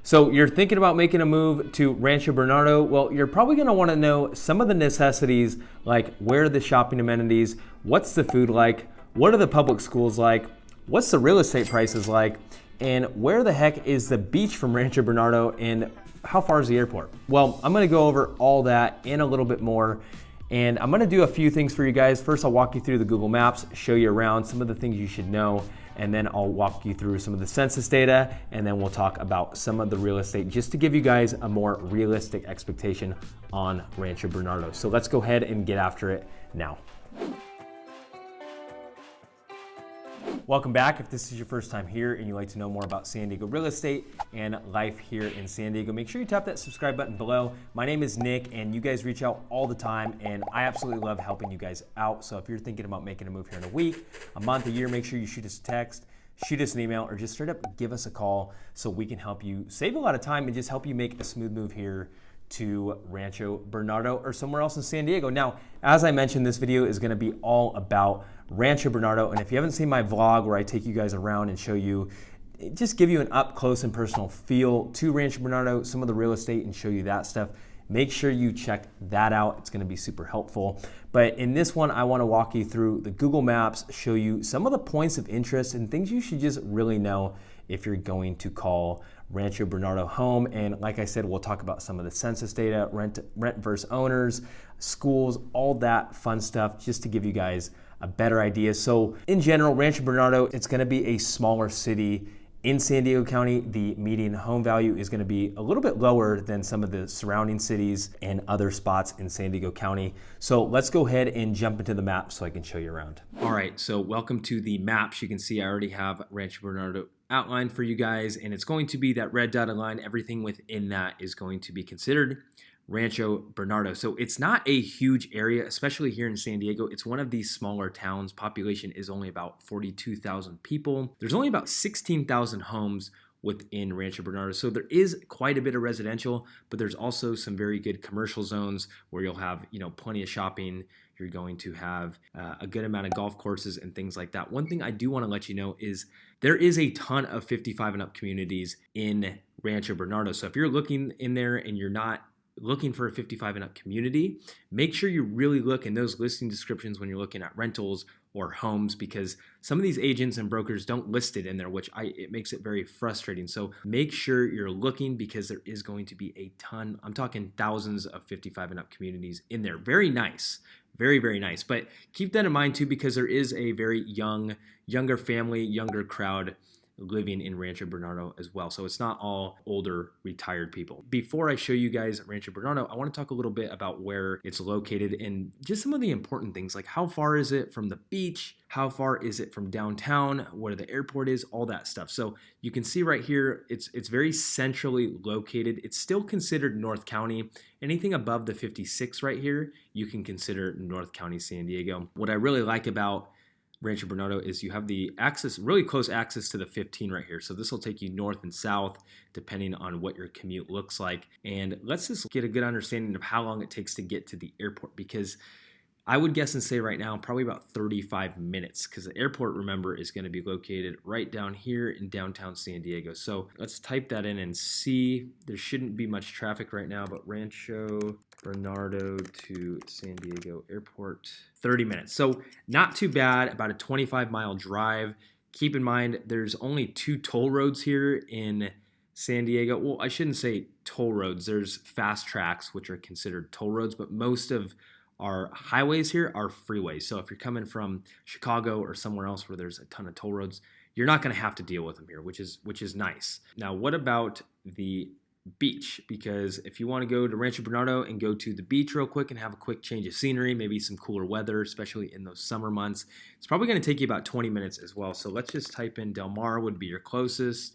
So you're thinking about making a move to Rancho Bernardo. Well, you're probably gonna wanna know some of the necessities, like where are the shopping amenities, what's the food like, what are the public schools like, what's the real estate prices like, and where the heck is the beach from Rancho Bernardo, and how far is the airport? Well, I'm gonna go over all that and a little bit more. And I'm gonna do a few things for you guys. First, I'll walk you through the Google Maps, show you around some of the things you should know, and then I'll walk you through some of the census data, and then we'll talk about some of the real estate just to give you guys a more realistic expectation on Rancho Bernardo. So let's go ahead and get after it now. Welcome back. If this is your first time here and you'd like to know more about San Diego real estate and life here in San Diego, make sure you tap that subscribe button below. My name is Nick, and you guys reach out all the time, and I absolutely love helping you guys out. So if you're thinking about making a move here in a week, a month, a year, make sure you shoot us a text, shoot us an email, or just straight up give us a call so we can help you save a lot of time and just help you make a smooth move here to Rancho Bernardo or somewhere else in San Diego. Now, as I mentioned, this video is gonna be all about Rancho Bernardo, and if you haven't seen my vlog where I take you guys around and show you, just give you an up close and personal feel to Rancho Bernardo, some of the real estate, and show you that stuff, make sure you check that out. It's gonna be super helpful. But in this one, I wanna walk you through the Google Maps, show you some of the points of interest and things you should just really know if you're going to call Rancho Bernardo home. And like I said, we'll talk about some of the census data, rent versus owners, schools, all that fun stuff, just to give you guys a better idea. So in general, Rancho Bernardo, it's gonna be a smaller city in San Diego County. The median home value is gonna be a little bit lower than some of the surrounding cities and other spots in San Diego County. So let's go ahead and jump into the map so I can show you around. All right, so welcome to the maps. You can see I already have Rancho Bernardo outlined for you guys, and it's going to be that red dotted line. Everything within that is going to be considered Rancho Bernardo. So it's not a huge area, especially here in San Diego. It's one of these smaller towns. Population is only about 42,000 people. There's only about 16,000 homes within Rancho Bernardo. So there is quite a bit of residential, but there's also some very good commercial zones where you'll have, plenty of shopping. You're going to have a good amount of golf courses and things like that. One thing I do want to let you know is there is a ton of 55 and up communities in Rancho Bernardo. So if you're looking in there and you're not looking for a 55 and up community, make sure you really look in those listing descriptions when you're looking at rentals or homes, because some of these agents and brokers don't list it in there, which it makes it very frustrating. So make sure you're looking, because there is going to be a ton, I'm talking thousands of 55 and up communities in there. Very nice. Very, very nice. But keep that in mind too, because there is a very younger family, younger crowd living in Rancho Bernardo as well. So it's not all older retired people. Before I show you guys Rancho Bernardo, I want to talk a little bit about where it's located and just some of the important things, like how far is it from the beach? How far is it from downtown? Where the airport is, all that stuff. So you can see right here, it's very centrally located. It's still considered North County. Anything above the 56 right here, you can consider North County, San Diego. What I really like about Rancho Bernardo is you have the access, really close access to the 15 right here. So this will take you north and south depending on what your commute looks like. And let's just get a good understanding of how long it takes to get to the airport, because I would guess and say right now probably about 35 minutes, because the airport, remember, is going to be located right down here in downtown San Diego. So let's type that in and see. There shouldn't be much traffic right now, but Rancho Bernardo to San Diego Airport, 30 minutes. So not too bad, about a 25-mile drive. Keep in mind, there's only 2 toll roads here in San Diego. Well, I shouldn't say toll roads. There's fast tracks, which are considered toll roads, but most of our highways here are freeways. So if you're coming from Chicago or somewhere else where there's a ton of toll roads, you're not going to have to deal with them here, which is nice. Now, what about the beach? Because if you want to go to Rancho Bernardo and go to the beach real quick and have a quick change of scenery, maybe some cooler weather, especially in those summer months, it's probably going to take you about 20 minutes as well. So let's just type in Del Mar would be your closest.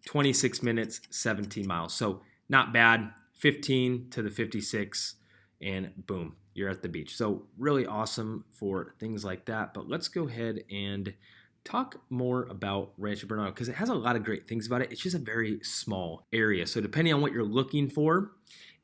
26 minutes, 17 miles. So not bad. 15 to the 56, and boom, you're at the beach. So really awesome for things like that. But let's go ahead and talk more about Rancho Bernardo, because it has a lot of great things about it. It's just a very small area. So depending on what you're looking for,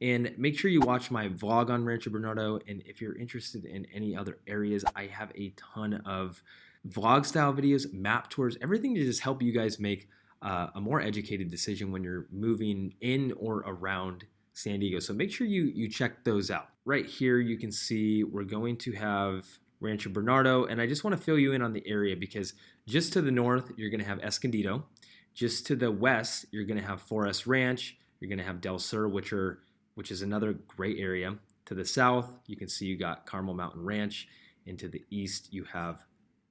and make sure you watch my vlog on Rancho Bernardo. And if you're interested in any other areas, I have a ton of vlog style videos, map tours, everything to just help you guys make a more educated decision when you're moving in or around San Diego. So make sure you check those out. Right here, you can see we're going to have Rancho Bernardo, and I just want to fill you in on the area because just to the north, you're going to have Escondido. Just to the west, you're going to have Forest Ranch. You're going to have Del Sur, which is another great area. To the south, you can see you got Carmel Mountain Ranch, and to the east, you have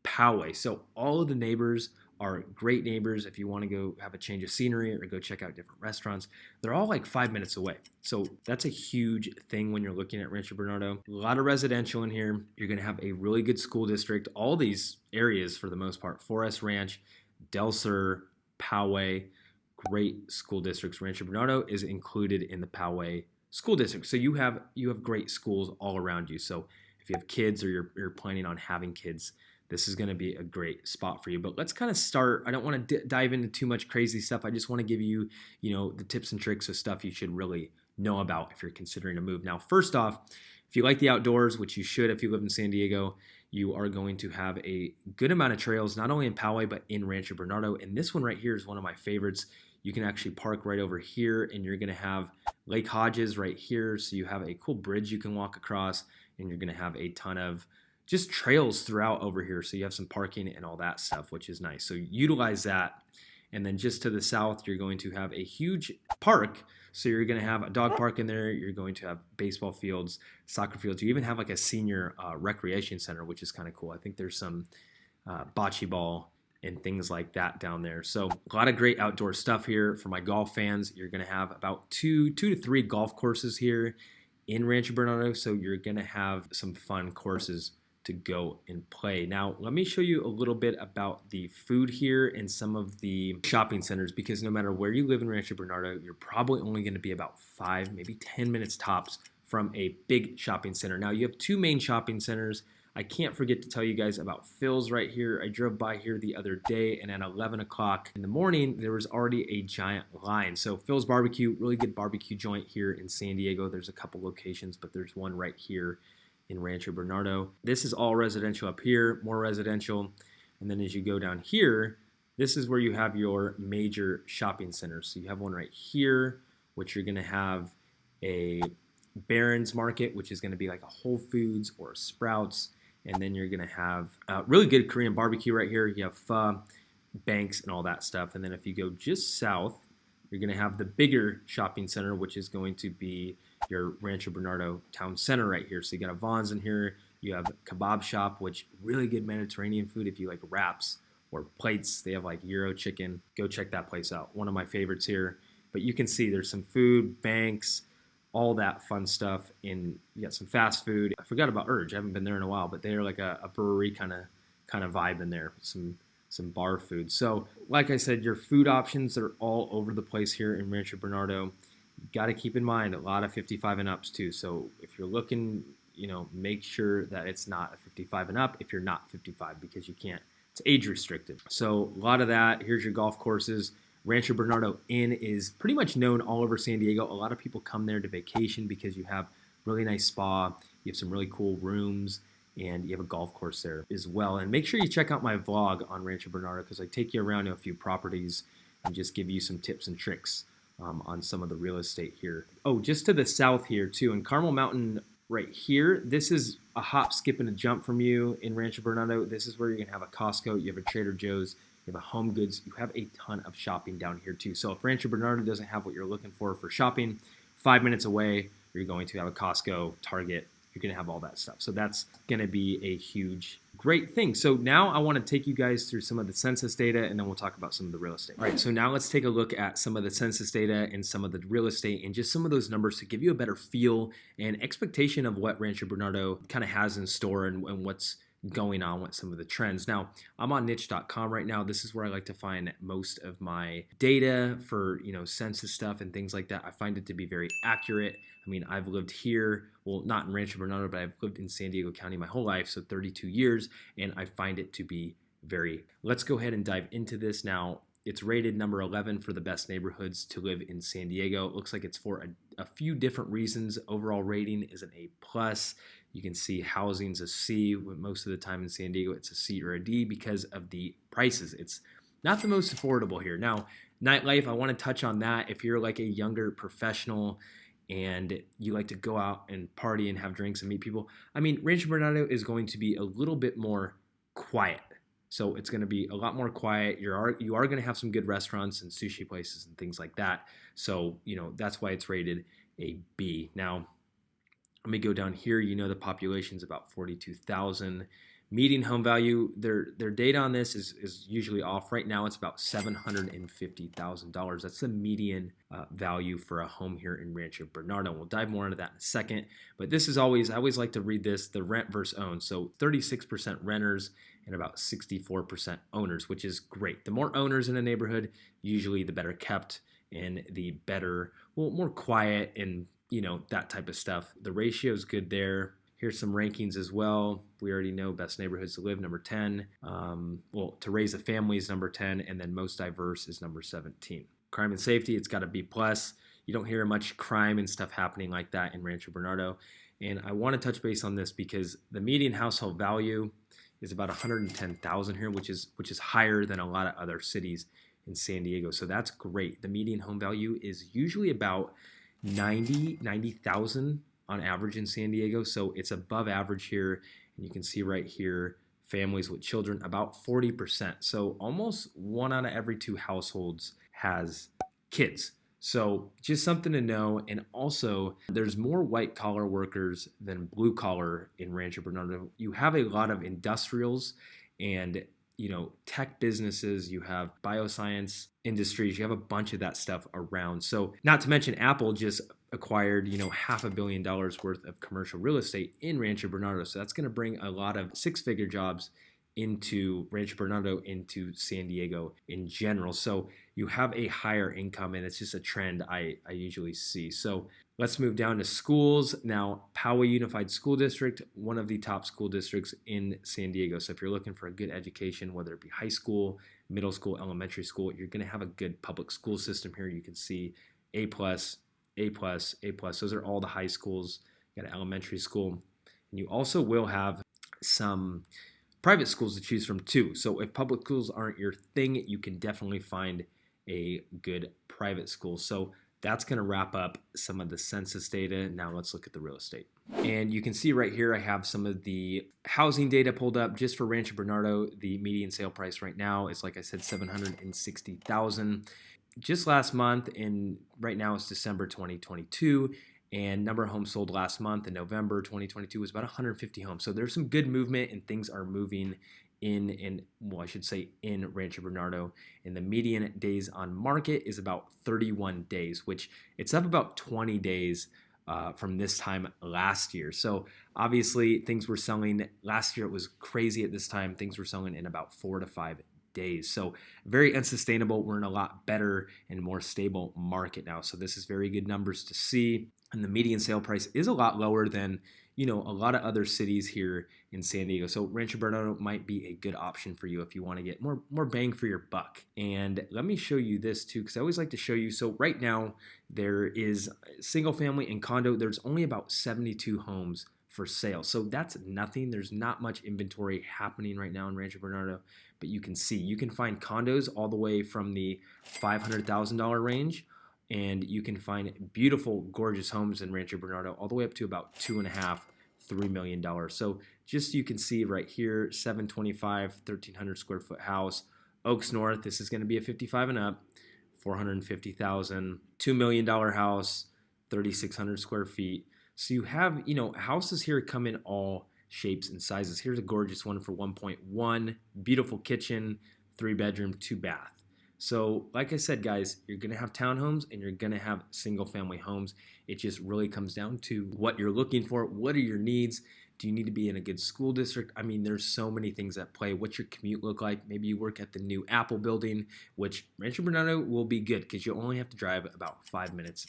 Poway. So all of the neighbors are great neighbors. If you want to go have a change of scenery or go check out different restaurants, they're all like 5 minutes away. So that's a huge thing when you're looking at Rancho Bernardo. A lot of residential in here. You're going to have a really good school district. All these areas, for the most part, Forest Ranch, Del Sur, Poway, great school districts. Rancho Bernardo is included in the Poway school district. So you have great schools all around you. So if you have kids or you're planning on having kids, this is going to be a great spot for you. But let's kind of start. I don't want to dive into too much crazy stuff. I just want to give you, the tips and tricks of stuff you should really know about if you're considering a move. Now, first off, if you like the outdoors, which you should if you live in San Diego, you are going to have a good amount of trails, not only in Poway, but in Rancho Bernardo. And this one right here is one of my favorites. You can actually park right over here, and you're going to have Lake Hodges right here. So you have a cool bridge you can walk across, and you're going to have a ton of just trails throughout over here. So you have some parking and all that stuff, which is nice. So utilize that. And then just to the south, you're going to have a huge park. So you're going to have a dog park in there. You're going to have baseball fields, soccer fields. You even have like a senior recreation center, which is kind of cool. I think there's some bocce ball and things like that down there. So a lot of great outdoor stuff here. For my golf fans, you're going to have about two to three golf courses here in Rancho Bernardo. So you're going to have some fun courses to go and play. Now, let me show you a little bit about the food here and some of the shopping centers, because no matter where you live in Rancho Bernardo, you're probably only going to be about 5, maybe 10 minutes tops from a big shopping center. Now, you have two main shopping centers. I can't forget to tell you guys about Phil's right here. I drove by here the other day, and at 11 o'clock in the morning, there was already a giant line. So Phil's Barbecue, really good barbecue joint here in San Diego. There's a couple locations, but there's one right here in Rancho Bernardo. This is all residential up here, more residential. And then as you go down here, this is where you have your major shopping centers. So you have one right here, which you're gonna have a Barron's Market, which is gonna be like a Whole Foods or a Sprouts. And then you're gonna have really good Korean barbecue right here. You have pho, banks, and all that stuff. And then if you go just south, you're gonna have the bigger shopping center, which is going to be your Rancho Bernardo town center right here. So you got a Vaughn's in here. You have a kebab shop, which really good Mediterranean food if you like wraps or plates. They have like Euro chicken. Go check that place out. One of my favorites here. But you can see there's some food, banks, all that fun stuff. And you got some fast food. I forgot about Urge. I haven't been there in a while, but they're like a brewery kind of vibe in there. Some bar food. So like I said, your food options are all over the place here in Rancho Bernardo. You got to keep in mind a lot of 55 and ups too. So if you're looking, make sure that it's not a 55 and up if you're not 55, because you can't, it's age restricted. So a lot of that. Here's your golf courses. Rancho Bernardo Inn is pretty much known all over San Diego. A lot of people come there to vacation because you have really nice spa, you have some really cool rooms, and you have a golf course there as well. And make sure you check out my vlog on Rancho Bernardo, because I take you around to a few properties and just give you some tips and tricks on some of the real estate here. Oh, just to the south here too, in Carmel Mountain right here, this is a hop, skip, and a jump from you in Rancho Bernardo. This is where you're gonna have a Costco, you have a Trader Joe's, you have a Home Goods, you have a ton of shopping down here too. So if Rancho Bernardo doesn't have what you're looking for shopping, 5 minutes away, you're going to have a Costco, Target, you're going to have all that stuff. So that's going to be a huge, great thing. So now I want to take you guys through some of the census data, and then we'll talk about some of the real estate. All right, so now let's take a look at some of the census data and some of the real estate and just some of those numbers to give you a better feel and expectation of what Rancho Bernardo kind of has in store and what's going on with some of the trends. Now, I'm on niche.com right now. This is where I like to find most of my data for, census stuff and things like that. I find it to be very accurate. I mean, I've lived here, well, not in Rancho Bernardo, but I've lived in San Diego County my whole life, so 32 years, and I find it to be very. Let's go ahead and dive into this now. It's rated number 11 for the best neighborhoods to live in San Diego. It looks like it's for a few different reasons. Overall rating is an A+. You can see housing's a C. Most of the time in San Diego, it's a C or a D because of the prices. It's not the most affordable here. Now, nightlife, I want to touch on that. If you're like a younger professional and you like to go out and party and have drinks and meet people, I mean, Rancho Bernardo is going to be a little bit more quiet. So it's going to be a lot more quiet. You are going to have some good restaurants and sushi places and things like that. So, that's why it's rated a B. Now, let me go down here. The population is about 42,000. Median home value, their data on this is usually off. Right now, it's about $750,000. That's the median value for a home here in Rancho Bernardo. We'll dive more into that in a second. But this is I always like to read this, the rent versus own. So 36% renters and about 64% owners, which is great. The more owners in a neighborhood, usually the better kept and the better, more quiet and that type of stuff. The ratio is good there. Here's some rankings as well. We already know best neighborhoods to live, number 10. To raise a family is number 10, and then most diverse is number 17. Crime and safety, it's got a B+. You don't hear much crime and stuff happening like that in Rancho Bernardo. And I want to touch base on this because the median household value is about $110,000 here, which is higher than a lot of other cities in San Diego. So that's great. The median home value is usually about $90,000 on average in San Diego. So it's above average here. And you can see right here, families with children, about 40%. So almost 1 out of every 2 households has kids. So just something to know. And also, there's more white collar workers than blue collar in Rancho Bernardo. You have a lot of industrials and tech businesses, you have bioscience industries, you have a bunch of that stuff around. So not to mention Apple just acquired, $500 million worth of commercial real estate in Rancho Bernardo. So that's going to bring a lot of 6-figure jobs into Rancho Bernardo, into San Diego in general. So you have a higher income, and it's just a trend I usually see. So let's move down to schools. Now, Poway Unified School District, one of the top school districts in San Diego. So if you're looking for a good education, whether it be high school, middle school, elementary school, you're going to have a good public school system here. You can see A+, A+, A+. Those are all the high schools. You got an elementary school. And you also will have some private schools to choose from too. So if public schools aren't your thing, you can definitely find a good private school. So that's going to wrap up some of the census data. Now let's look at the real estate. And you can see right here, I have some of the housing data pulled up just for Rancho Bernardo. The median sale price right now is, like I said, $760,000. Just last month, and right now it's December 2022, and number of homes sold last month in November 2022 was about 150 homes. So there's some good movement and things are moving in Rancho Bernardo. And the median days on market is about 31 days, which it's up about 20 days from this time last year. So obviously things were selling last year. It was crazy at this time. Things were selling in about 4 to 5 days. So very unsustainable. We're in a lot better and more stable market now. So this is very good numbers to see. And the median sale price is a lot lower than, a lot of other cities here in San Diego. So Rancho Bernardo might be a good option for you if you want to get more bang for your buck. And let me show you this too, because I always like to show you. So right now there is single family and condo. There's only about 72 homes for sale. So that's nothing. There's not much inventory happening right now in Rancho Bernardo, but you can find condos all the way from the $500,000 range. And you can find beautiful, gorgeous homes in Rancho Bernardo all the way up to about $2.5–3 million. So just you can see right here, 725, 1,300 square foot house. Oaks North, this is going to be a 55 and up, $450,000. $2 million house, 3,600 square feet. So you have, houses here come in all shapes and sizes. Here's a gorgeous one for 1.1, beautiful kitchen, 3-bedroom, 2-bath. So like I said, guys, you're going to have townhomes and you're going to have single family homes. It just really comes down to what you're looking for. What are your needs? Do you need to be in a good school district? I mean, there's so many things at play. What's your commute look like? Maybe you work at the new Apple building, which Rancho Bernardo will be good because you only have to drive about 5 minutes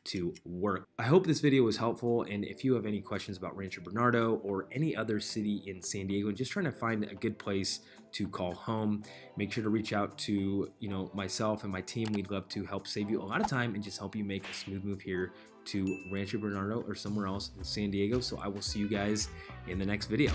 to work. I hope this video was helpful, and if you have any questions about Rancho Bernardo or any other city in San Diego, just trying to find a good place to call home, make sure to reach out to myself and my team. We'd love to help save you a lot of time and just help you make a smooth move here to Rancho Bernardo or somewhere else in San Diego. So I will see you guys in the next video.